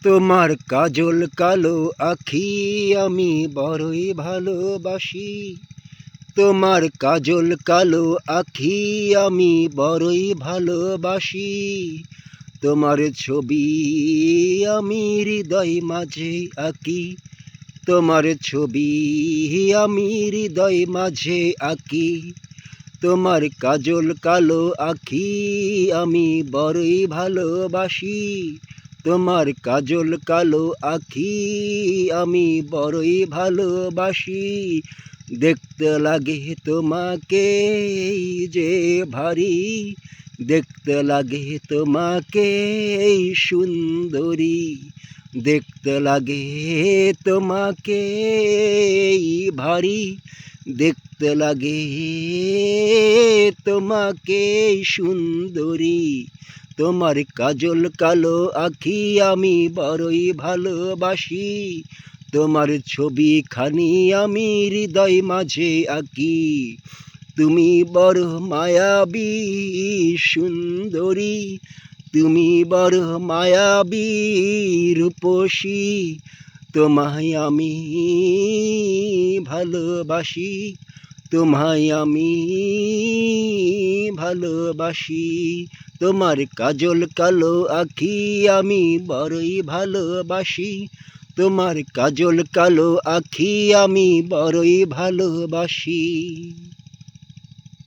তোমার কাজল কালো আখি আমি বড়ই ভালোবাসি। তোমার কাজল কালো আখি আমি বড়ই ভালোবাসি। তোমার ছবি আমি হৃদয় মাঝে আঁকি। তোমার ছবি আমি হৃদয় মাঝে আঁকি। তোমার কাজল কালো আখি আমি বড়ই ভালোবাসি। তোমার কাজল কালো আখি আমি বড়ই ভালোবাসি। দেখতে লাগে তোমাকে যে ভারী, দেখতে লাগে তোমাকে সুন্দরী, দেখতে লাগে তোমাকে ভারী, দেখতে লাগে তোমাকে সুন্দরী। তোমার কাজল কালো আখি আমি বড়ই ভালোবাসি। তোমার ছবি খানি আমি হৃদয় মাঝে আঁকি। তুমি বড় মায়াবী সুন্দরী, তুমি বড় মায়াবী রূপসী। তোমায় আমি ভালোবাসি, তোমায় আমি ভালোবাসি। তোমার কাজল কালো আখি আমি বড়ই ভালোবাসি। তোমার কাজল কালো আখি আমি বড়ই ভালোবাসি।